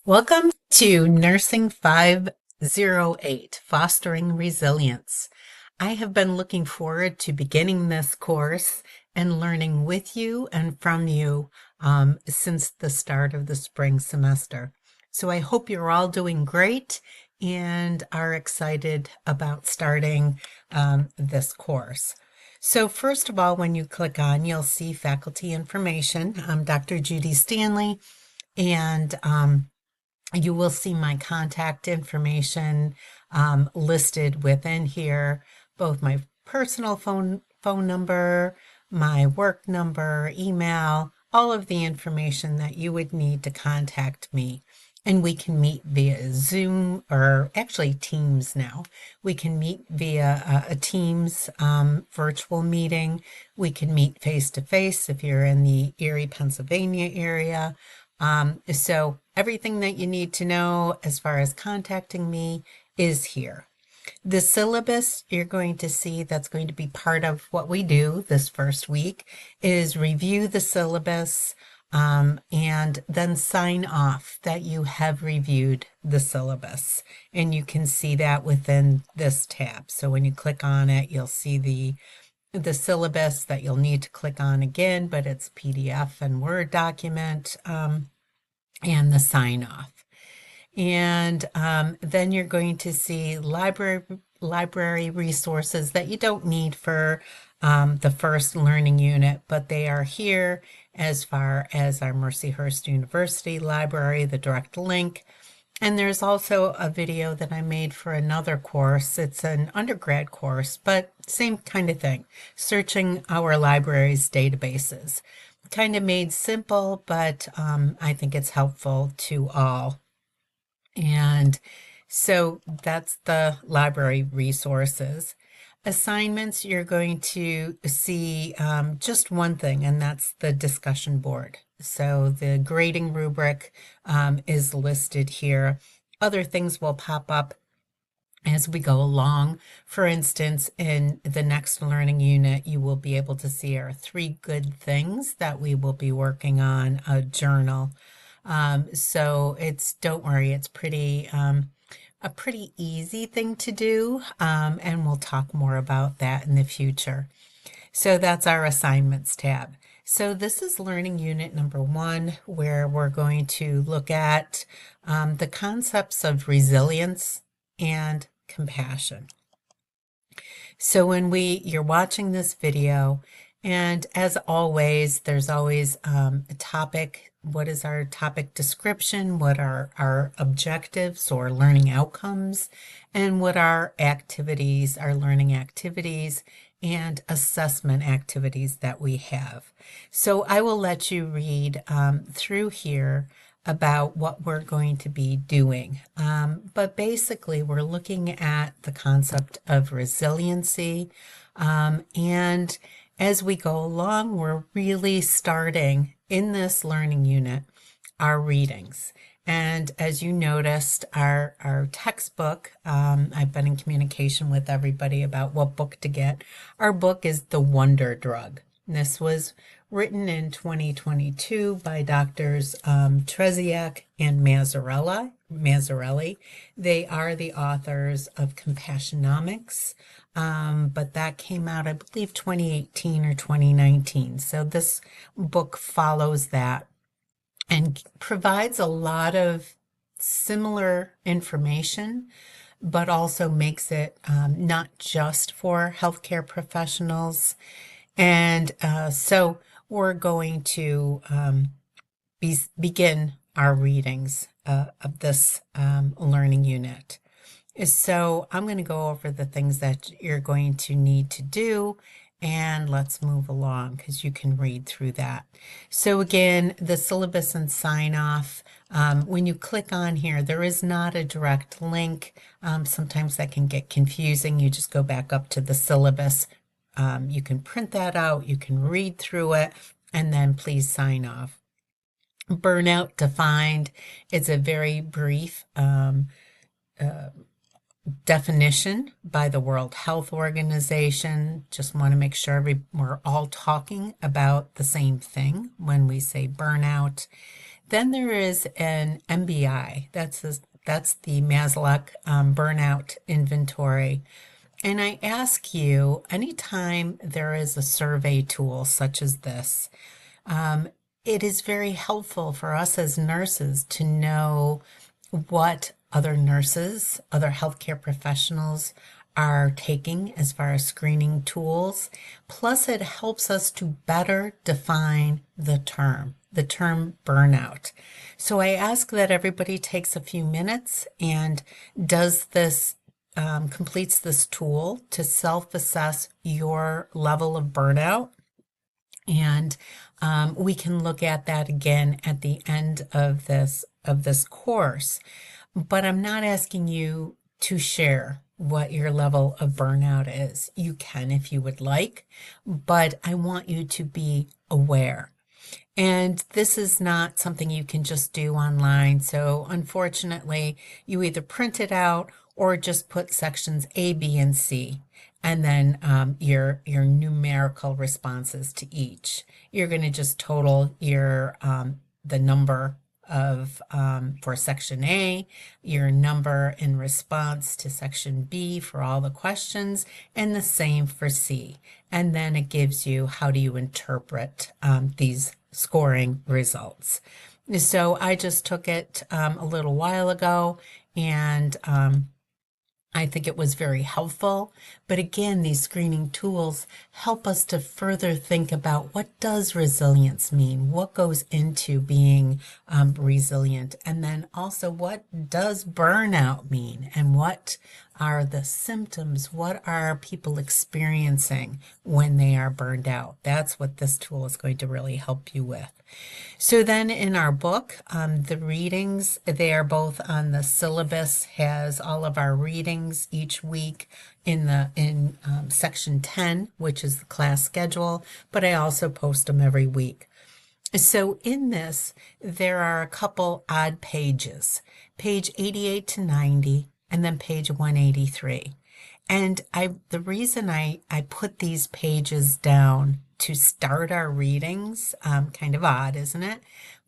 Welcome to Nursing 508, Fostering Resilience. I have been looking forward to beginning this course and learning with you and from you since the start of the spring semester. So I hope you're all doing great and are excited about starting this course. So first of all, when you click on, you'll see faculty information. I'm Dr. Judy Stanley, and you will see my contact information listed within here, both my personal phone number, my work number, email, all of the information that you would need to contact me. And we can meet via Zoom or actually Teams now. We can meet via a Teams virtual meeting. We can meet face to face if you're in the Erie, Pennsylvania area. So everything that you need to know as far as contacting me is here. The syllabus you're going to see that's going to be part of what we do this first week is review the syllabus and then sign off that you have reviewed the syllabus. And you can see that within this tab. So when you click on it, you'll see the syllabus that you'll need to click on again, but it's PDF and Word document. And the sign off. And then you're going to see library resources that you don't need for the first learning unit, but they are here as far as our Mercyhurst University library, the direct link. And there's also a video that I made for another course. It's an undergrad course, but same kind of thing, searching our library's databases. Kind of made simple, but I think it's helpful to all. And so that's the library resources. Assignments, you're going to see just one thing, and that's the discussion board. So the grading rubric is listed here. Other things will pop up as we go along. For instance, in the next learning unit, you will be able to see our 3 good things that we will be working on, a journal. So don't worry, it's a pretty easy thing to do, and we'll talk more about that in the future. So that's our assignments tab. So this is learning unit number 1, where we're going to look at the concepts of resilience and compassion. So when you're watching this video, and as always, there's always a topic. What is our topic description? What are our objectives or learning outcomes? And what are activities, our learning activities and assessment activities that we have. So I will let you read through here about what we're going to be doing. But basically, we're looking at the concept of resiliency. And as we go along, we're really starting in this learning unit our readings. And as you noticed, our textbook, I've been in communication with everybody about what book to get. Our book is The Wonder Drug. And this was written in 2022 by Doctors Treziak and Mazzarelli. They are the authors of Compassionomics, but that came out, I believe, 2018 or 2019. So this book follows that and provides a lot of similar information, but also makes it not just for healthcare professionals. And so we're going to begin our readings of this learning unit. So I'm going to go over the things that you're going to need to do, and let's move along because you can read through that. So again, the syllabus and sign off. When you click on here, there is not a direct link. Sometimes that can get confusing. You just go back up to the syllabus. You can print that out, you can read through it, and then please sign off. Burnout defined. It's a very brief definition by the World Health Organization. Just want to make sure we're all talking about the same thing when we say burnout. Then there is an MBI. That's the Maslow Burnout Inventory. And I ask you, anytime there is a survey tool such as this, um, it is very helpful for us as nurses to know what other nurses, other healthcare professionals are taking as far as screening tools. Plus, it helps us to better define the term burnout. So I ask that everybody takes a few minutes and does this, completes this tool to self assess your level of burnout. And we can look at that again at the end of this course. But I'm not asking you to share what your level of burnout is. You can if you would like, but I want you to be aware. And this is not something you can just do online. So unfortunately, you either print it out or just put sections A, B, and C, and then your numerical responses to each. You're going to just total your the number of for section A, your number in response to section B for all the questions, and the same for C. And then it gives you how do you interpret these scoring results. So I just took it a little while ago, and I think it was very helpful. But again, these screening tools help us to further think about what does resilience mean? What goes into being resilient? And then also, what does burnout mean? And what are the symptoms? What are people experiencing when they are burned out? That's what this tool is going to really help you with. So then in our book, the readings, they are both on the syllabus, has all of our readings each week in section 10, which is the class schedule, but I also post them every week. So in this, there are a couple odd pages, page 88 to 90, and then page 183. And the reason I put these pages down to start our readings, kind of odd, isn't it?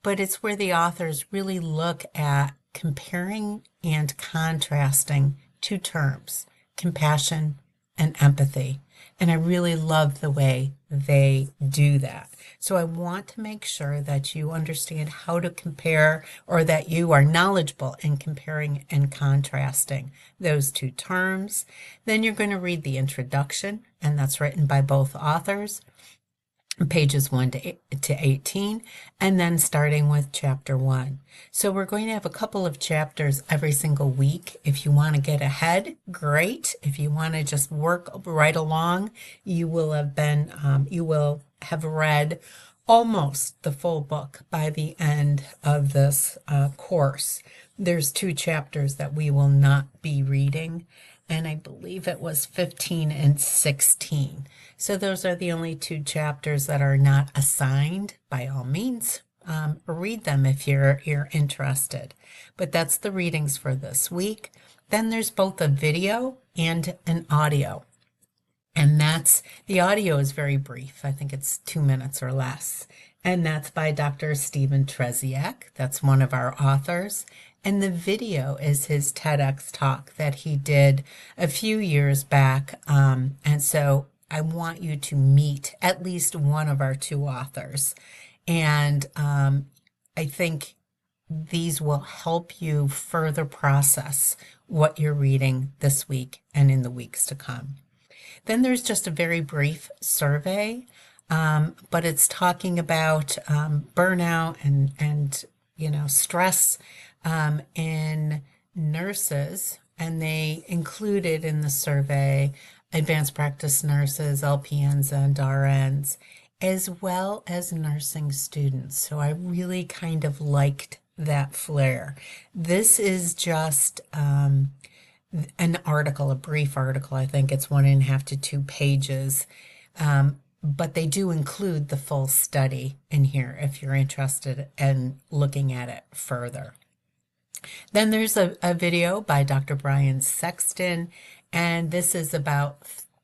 But it's where the authors really look at comparing and contrasting two terms, compassion and empathy. And I really love the way they do that. So I want to make sure that you understand how to compare, or that you are knowledgeable in comparing and contrasting those two terms. Then you're going to read the introduction, and that's written by both authors, pages 1 to 18, and then starting with chapter 1. So we're going to have a couple of chapters every single week. If you want to get ahead, great. If you want to just work right along, you will have read almost the full book by the end of this course. There's 2 chapters that we will not be reading, and I believe it was 15 and 16. So those are the only 2 chapters that are not assigned. By all means, read them if you're interested. But that's the readings for this week. Then there's both a video and an audio. And the audio is very brief. I think it's 2 minutes or less. And that's by Dr. Stephen Treziak. That's one of our authors. And the video is his TEDx talk that he did a few years back. And so I want you to meet at least one of our 2 authors. And I think these will help you further process what you're reading this week and in the weeks to come. Then there's just a very brief survey, but it's talking about burnout and stress in nurses, and they included in the survey advanced practice nurses, LPNs, and RNs, as well as nursing students. So I really kind of liked that flair. This is just an article, a brief article. I think it's 1.5 to 2 pages. But they do include the full study in here if you're interested in looking at it further. Then there's a video by Dr. Brian Sexton, and this is about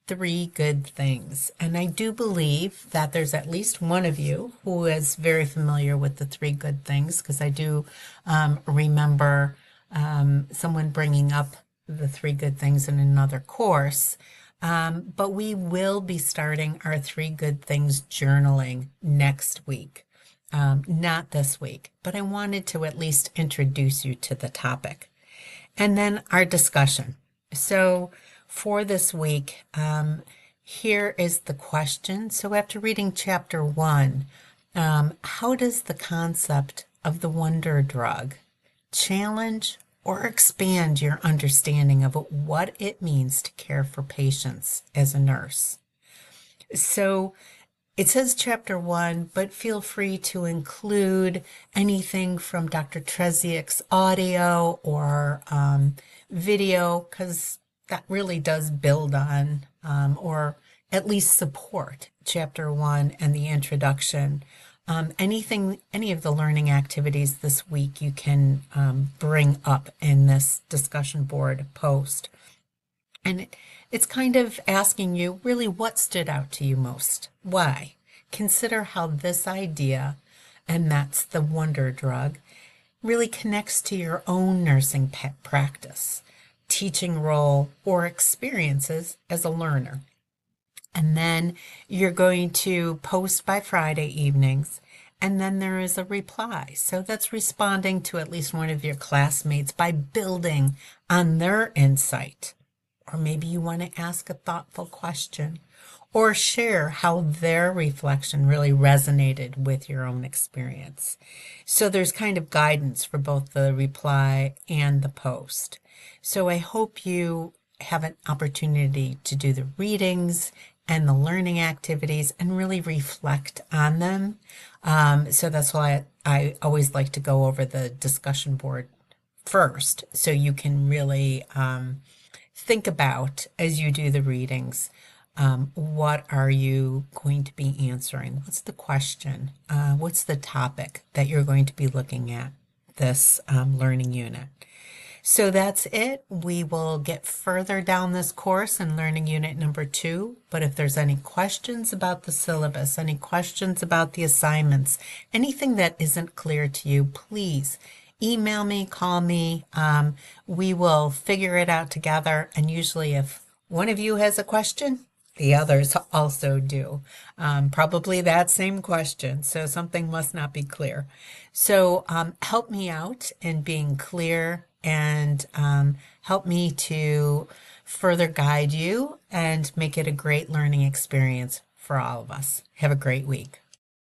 three good things. And I do believe that there's at least one of you who is very familiar with the three good things, because I do remember someone bringing up the three good things in another course. But we will be starting our three good things journaling next week. Not this week, but I wanted to at least introduce you to the topic. And then our discussion. So for this week, here is the question. So after reading chapter 1, how does the concept of the wonder drug challenge or expand your understanding of what it means to care for patients as a nurse? So it says chapter 1, but feel free to include anything from Dr. Treziek's audio or video, because that really does build on or at least support chapter 1 and the introduction. Any of the learning activities this week you can bring up in this discussion board post. And it's kind of asking you really what stood out to you most. Why? Consider how this idea, and that's the wonder drug, really connects to your own nursing practice, teaching role, or experiences as a learner. And then you're going to post by Friday evenings, and then there is a reply. So that's responding to at least one of your classmates by building on their insight. Or maybe you want to ask a thoughtful question or share how their reflection really resonated with your own experience. So there's kind of guidance for both the reply and the post. So I hope you have an opportunity to do the readings and the learning activities and really reflect on them. So that's why I always like to go over the discussion board first, so you can really think about, as you do the readings, what are you going to be answering? What's the question? What's the topic that you're going to be looking at this learning unit? So that's it. We will get further down this course in learning unit number 2. But if there's any questions about the syllabus, any questions about the assignments, anything that isn't clear to you, please email me, call me. We will figure it out together. And usually if one of you has a question, the others also do. Probably that same question. So something must not be clear. So help me out in being clear, and help me to further guide you and make it a great learning experience for all of us. Have a great week.